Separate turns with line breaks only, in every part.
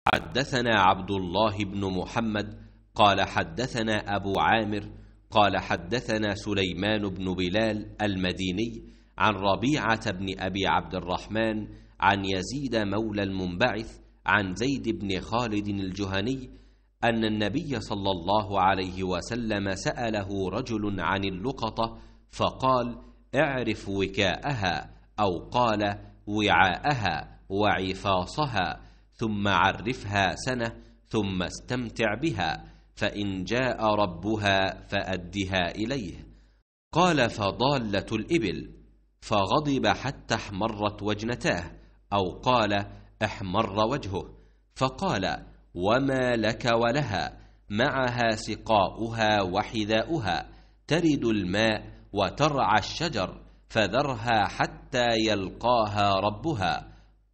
حدثنا عبد الله بن محمد قال حدثنا أبو عامر قال حدثنا سليمان بن بلال المديني عن ربيعة بن أبي عبد الرحمن عن يزيد مولى المنبعث عن زيد بن خالد الجهني أن النبي صلى الله عليه وسلم سأله رجل عن اللقطة فقال: اعرف وكاءها، أو قال: وعاءها وعفاصها، ثم عرفها سنة، ثم استمتع بها، فإن جاء ربها فأدها إليه. قال: فضالة الإبل، فغضب حتى احمرت وجنتاه، أو قال: احمر وجهه، فقال: وما لك ولها؟ معها سقاؤها وحذاؤها، ترد الماء وترعى الشجر، فذرها حتى يلقاها ربها.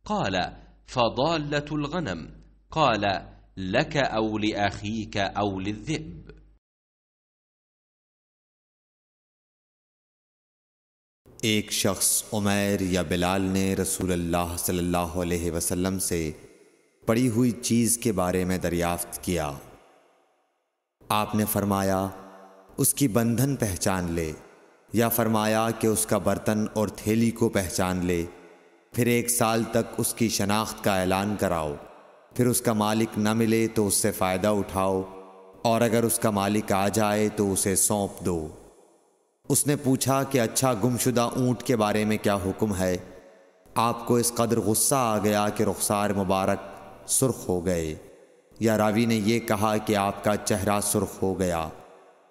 قال: فضالة الغنم. قال: لك أو لأخيك أو للذئب.
ایک شخص عمیر یا بلال نے رسول اللہ صلی اللہ علیہ وسلم سے پڑی ہوئی چیز کے بارے میں دریافت کیا۔ آپ نے فرمایا: اس کی بندھن پہچان لے، یا فرمایا کہ اس کا برتن اور تھیلی کو پہچان لے، پھر 1 سال تک اس کی شناخت کا اعلان کراؤ، پھر اس کا مالک نہ ملے تو اس سے فائدہ اٹھاؤ، اور اگر اس کا مالک آ جائے تو اسے سونپ دو۔ اس نے پوچھا کہ اچھا گمشدہ اونٹ کے بارے میں کیا حکم ہے؟ آپ کو اس قدر غصہ آ گیا کہ رخسار مبارک سرخ ہو گئے، یا راوی نے یہ کہا کہ آپ کا چہرہ سرخ ہو گیا۔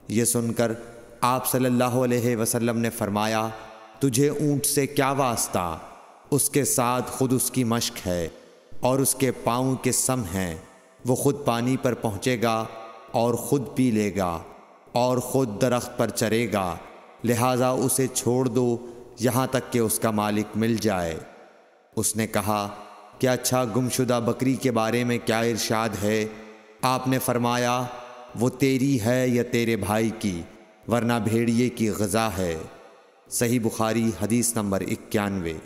یہ سن کر آپ صلی اللہ علیہ وسلم نے فرمایا: تجھے اونٹ سے کیا واسطہ؟ اس کے ساتھ خود اس کی مشک ہے اور اس کے پاؤں کے سم ہیں، وہ خود پانی پر پہنچے گا اور خود پی لے گا اور خود درخت پر چرے گا، لہٰذا اسے چھوڑ دو یہاں تک کہ اس کا مالک مل جائے۔ اس نے کہا کہ اچھا گمشدہ بکری کے بارے میں کیا ارشاد ہے؟ آپ نے فرمایا: وہ تیری ہے یا تیرے بھائی کی، ورنہ بھیڑیے کی غذا ہے۔ صحیح بخاری حدیث نمبر 91۔